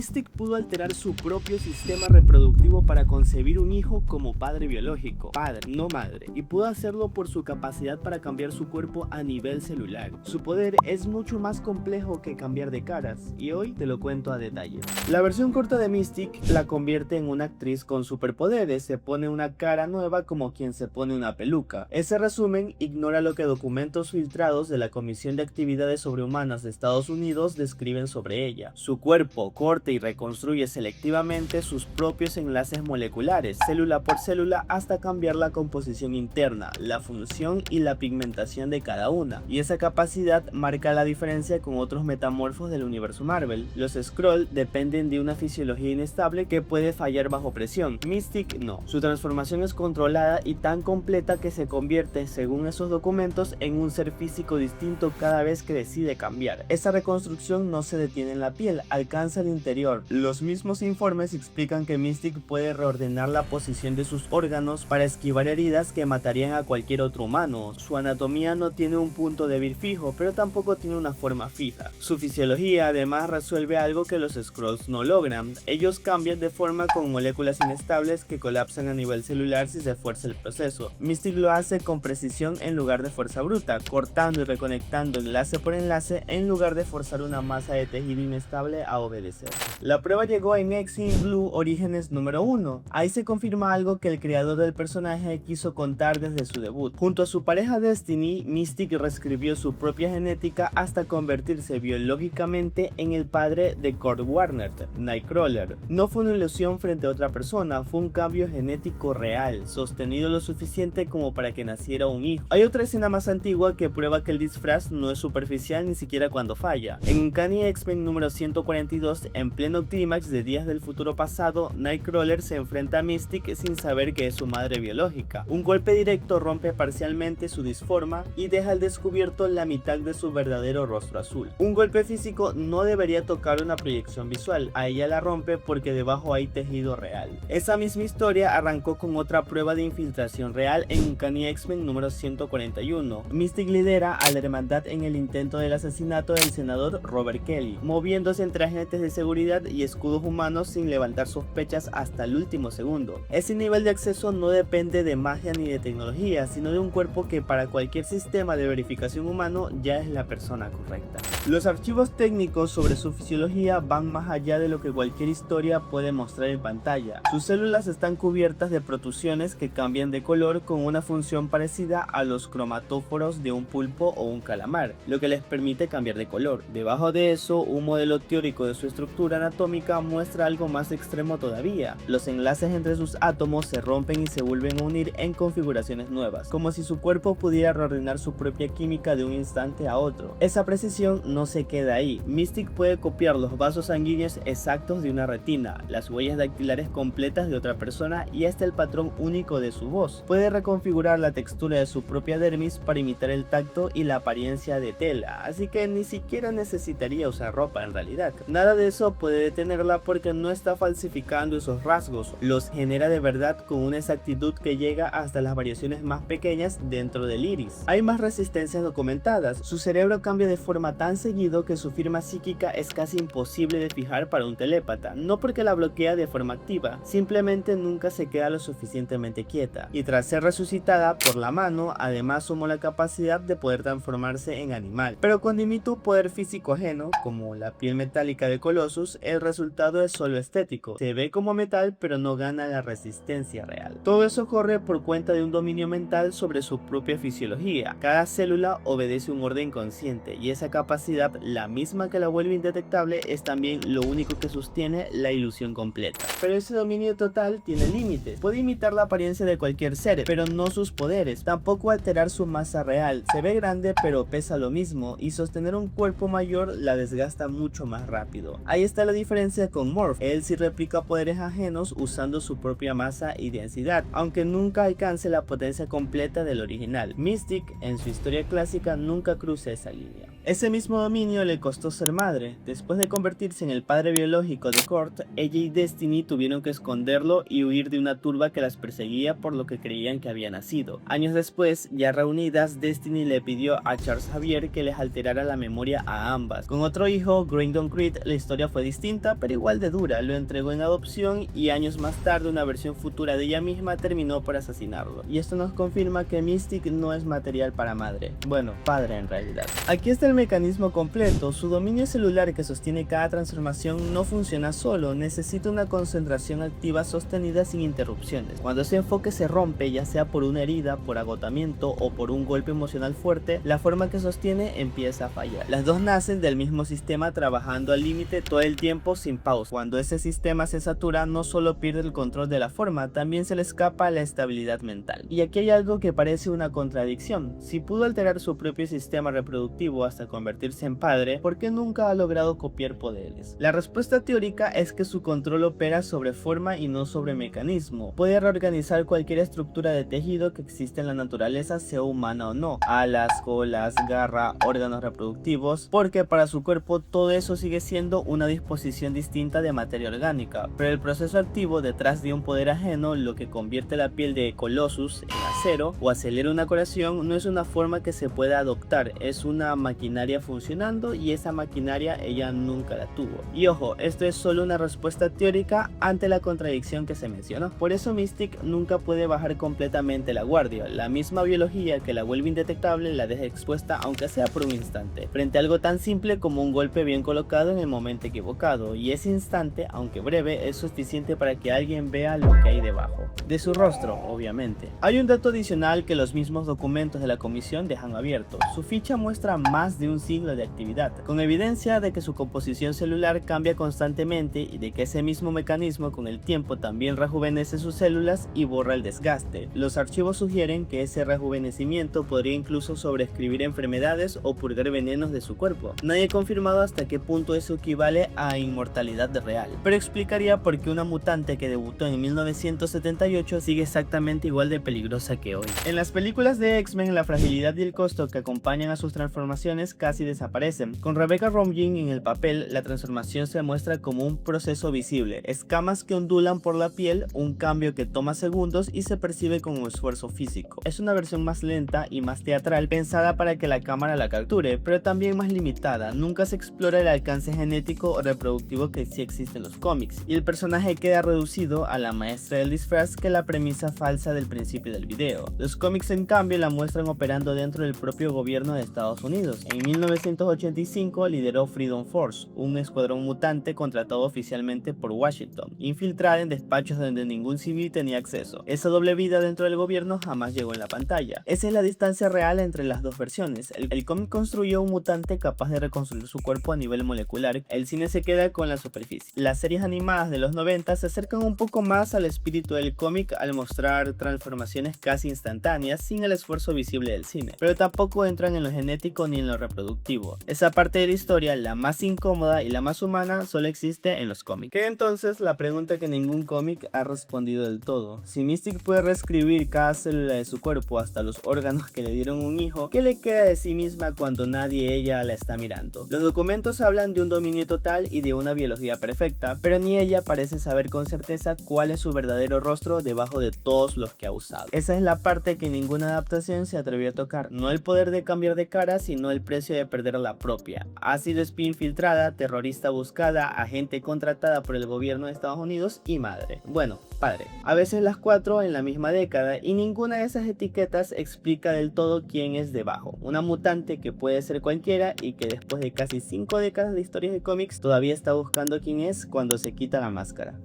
Mystic pudo alterar su propio sistema reproductivo para concebir un hijo como padre biológico, padre, no madre, y pudo hacerlo por su capacidad para cambiar su cuerpo a nivel celular. Su poder es mucho más complejo que cambiar de caras, y hoy te lo cuento a detalle. La versión corta de Mystic la convierte en una actriz con superpoderes, se pone una cara nueva como quien se pone una peluca. Ese resumen ignora lo que documentos filtrados de la Comisión de Actividades Sobrehumanas de Estados Unidos describen sobre ella. Su cuerpo corta y reconstruye selectivamente sus propios enlaces moleculares, célula por célula, hasta cambiar la composición interna, la función y la pigmentación de cada una, y esa capacidad marca la diferencia con otros metamorfos del universo Marvel. Los Skrull dependen de una fisiología inestable que puede fallar bajo presión. Mystic no. Su transformación es controlada y tan completa que se convierte, según esos documentos, en un ser físico distinto cada vez que decide cambiar. Esa reconstrucción no se detiene en la piel, alcanza el interior. Los mismos informes explican que Mystic puede reordenar la posición de sus órganos para esquivar heridas que matarían a cualquier otro humano. Su anatomía no tiene un punto débil fijo, pero tampoco tiene una forma fija. Su fisiología además resuelve algo que los Skrulls no logran. Ellos cambian de forma con moléculas inestables que colapsan a nivel celular si se fuerza el proceso. Mystic lo hace con precisión en lugar de fuerza bruta, cortando y reconectando enlace por enlace en lugar de forzar una masa de tejido inestable a obedecer. La prueba llegó en X-Men Blue Orígenes número 1. Ahí se confirma algo que el creador del personaje quiso contar desde su debut. Junto a su pareja Destiny, Mystic reescribió su propia genética hasta convertirse biológicamente en el padre de Kurt Warner, Nightcrawler. No fue una ilusión frente a otra persona, fue un cambio genético real, sostenido lo suficiente como para que naciera un hijo. Hay otra escena más antigua que prueba que el disfraz no es superficial ni siquiera cuando falla. En Uncanny X-Men número 142, en pleno clímax de Días del Futuro Pasado, Nightcrawler se enfrenta a Mystic sin saber que es su madre biológica. Un golpe directo rompe parcialmente su disforma y deja al descubierto la mitad de su verdadero rostro azul. Un golpe físico no debería tocar una proyección visual, a ella la rompe porque debajo hay tejido real. Esa misma historia arrancó con otra prueba de infiltración real en Uncanny X-Men número 141. Mystic lidera a la hermandad en el intento del asesinato del senador Robert Kelly, moviéndose entre agentes de seguridad y escudos humanos sin levantar sospechas hasta el último segundo. Ese nivel de acceso no depende de magia ni de tecnología, sino de un cuerpo que para cualquier sistema de verificación humano ya es la persona correcta. Los archivos técnicos sobre su fisiología van más allá de lo que cualquier historia puede mostrar en pantalla. Sus células están cubiertas de protusiones que cambian de color con una función parecida a los cromatóforos de un pulpo o un calamar, lo que les permite cambiar de color. Debajo de eso, un modelo teórico de su estructura anatómica muestra algo más extremo todavía. Los enlaces entre sus átomos se rompen y se vuelven a unir en configuraciones nuevas, como si su cuerpo pudiera reordenar su propia química de un instante a otro. Esa precisión no se queda ahí. Mystic puede copiar los vasos sanguíneos exactos de una retina, las huellas dactilares completas de otra persona y hasta el patrón único de su voz. Puede reconfigurar la textura de su propia dermis para imitar el tacto y la apariencia de tela, así que ni siquiera necesitaría usar ropa en realidad. Nada de eso puede detenerla porque no está falsificando esos rasgos, los genera de verdad con una exactitud que llega hasta las variaciones más pequeñas dentro del iris. Hay más resistencias documentadas, su cerebro cambia de forma tan seguido que su firma psíquica es casi imposible de fijar para un telépata, no porque la bloquea de forma activa, simplemente nunca se queda lo suficientemente quieta, y tras ser resucitada por la mano, además sumó la capacidad de poder transformarse en animal. Pero cuando imita un poder físico ajeno, como la piel metálica de Colossus, el resultado es solo estético, se ve como metal pero no gana la resistencia real. Todo eso corre por cuenta de un dominio mental sobre su propia fisiología. Cada célula obedece un orden consciente y esa capacidad, la misma que la vuelve indetectable, es también lo único que sostiene la ilusión completa. Pero ese dominio total tiene límites. Puede imitar la apariencia de cualquier ser, pero no sus poderes. Tampoco alterar su masa real. Se ve grande pero pesa lo mismo, y sostener un cuerpo mayor la desgasta mucho más rápido. Ahí está la diferencia con Morph. Él sí replica poderes ajenos usando su propia masa y densidad, aunque nunca alcance la potencia completa del original. Mystic, en su historia clásica, nunca cruza esa línea. Ese mismo dominio le costó ser madre. Después de convertirse en el padre biológico de Kurt, ella y Destiny tuvieron que esconderlo y huir de una turba que las perseguía por lo que creían que había nacido. Años después, ya reunidas, Destiny le pidió a Charles Xavier que les alterara la memoria a ambas. Con otro hijo, Graydon Creed, la historia fue distinta, pero igual de dura. Lo entregó en adopción y años más tarde una versión futura de ella misma terminó por asesinarlo. Y esto nos confirma que Mystique no es material para madre. Bueno, padre en realidad. Aquí está el mecanismo completo. Su dominio celular que sostiene cada transformación no funciona solo, necesita una concentración activa sostenida sin interrupciones. Cuando ese enfoque se rompe, ya sea por una herida, por agotamiento o por un golpe emocional fuerte, la forma que sostiene empieza a fallar. Las dos nacen del mismo sistema trabajando al límite todo el tiempo sin pausa. Cuando ese sistema se satura, no solo pierde el control de la forma, también se le escapa la estabilidad mental. Y aquí hay algo que parece una contradicción. Si pudo alterar su propio sistema reproductivo hasta convertirse en padre, ¿por qué nunca ha logrado copiar poderes? La respuesta teórica es que su control opera sobre forma y no sobre mecanismo. Puede reorganizar cualquier estructura de tejido que existe en la naturaleza, sea humana o no. Alas, colas, garra, órganos reproductivos, porque para su cuerpo todo eso sigue siendo una disposición distinta de materia orgánica. Pero el proceso activo detrás de un poder ajeno, lo que convierte la piel de Colossus en acero o acelera una curación, no es una forma que se pueda adoptar, es una maquinaria funcionando y esa maquinaria ella nunca la tuvo. Y ojo, esto es solo una respuesta teórica ante la contradicción que se mencionó. Por eso Mystique nunca puede bajar completamente la guardia. La misma biología que la vuelve indetectable la deja expuesta aunque sea por un instante, frente a algo tan simple como un golpe bien colocado en el momento equivocado, y ese instante, aunque breve, es suficiente para que alguien vea lo que hay debajo. De su rostro, obviamente. Hay un dato adicional que los mismos documentos de la comisión dejan abierto. Su ficha muestra más de un siglo de actividad, con evidencia de que su composición celular cambia constantemente y de que ese mismo mecanismo con el tiempo también rejuvenece sus células y borra el desgaste. Los archivos sugieren que ese rejuvenecimiento podría incluso sobreescribir enfermedades o purgar venenos de su cuerpo. Nadie ha confirmado hasta qué punto eso equivale a inmortalidad real, pero explicaría por qué una mutante que debutó en 1978 sigue exactamente igual de peligrosa que hoy. En las películas de X-Men, la fragilidad y el costo que acompañan a sus transformaciones casi desaparecen. Con Rebecca Romijn en el papel, la transformación se muestra como un proceso visible, escamas que ondulan por la piel, un cambio que toma segundos y se percibe como esfuerzo físico. Es una versión más lenta y más teatral pensada para que la cámara la capture, pero también más limitada. Nunca se explora el alcance genético o reproductivo que sí existe en los cómics, y el personaje queda reducido a la maestra del disfraz, que la premisa falsa del principio del video. Los cómics en cambio la muestran operando dentro del propio gobierno de Estados Unidos. En 1985 lideró Freedom Force, un escuadrón mutante contratado oficialmente por Washington, infiltrada en despachos donde ningún civil tenía acceso. Esa doble vida dentro del gobierno jamás llegó en la pantalla. Esa es la distancia real entre las dos versiones. El cómic construyó un mutante capaz de reconstruir su cuerpo a nivel molecular, el cine se queda con la superficie. Las series animadas de los 90 se acercan un poco más al espíritu del cómic al mostrar transformaciones casi instantáneas sin el esfuerzo visible del cine, pero tampoco entran en lo genético ni en lo reproductivo. Esa parte de la historia, la más incómoda y la más humana, solo existe en los cómics. Que entonces la pregunta que ningún cómic ha respondido del todo: si Mystique puede reescribir cada célula de su cuerpo hasta los órganos que le dieron un hijo, ¿qué le queda de sí misma cuando nadie ella la está mirando? Los documentos hablan de un dominio total y de una biología perfecta, pero ni ella parece saber con certeza cuál es su verdadero rostro debajo de todos los que ha usado. Esa es la parte que ninguna adaptación se atrevió a tocar, no el poder de cambiar de cara, sino el precio de perder la propia. Ha sido espía infiltrada, terrorista buscada, agente contratada por el gobierno de Estados Unidos y madre. Bueno, padre. A veces las cuatro en la misma década, y ninguna de esas etiquetas explica del todo quién es debajo. Una mutante que puede ser cualquiera y que después de casi 5 décadas de historias de cómics todavía está buscando quién es cuando se quita la máscara.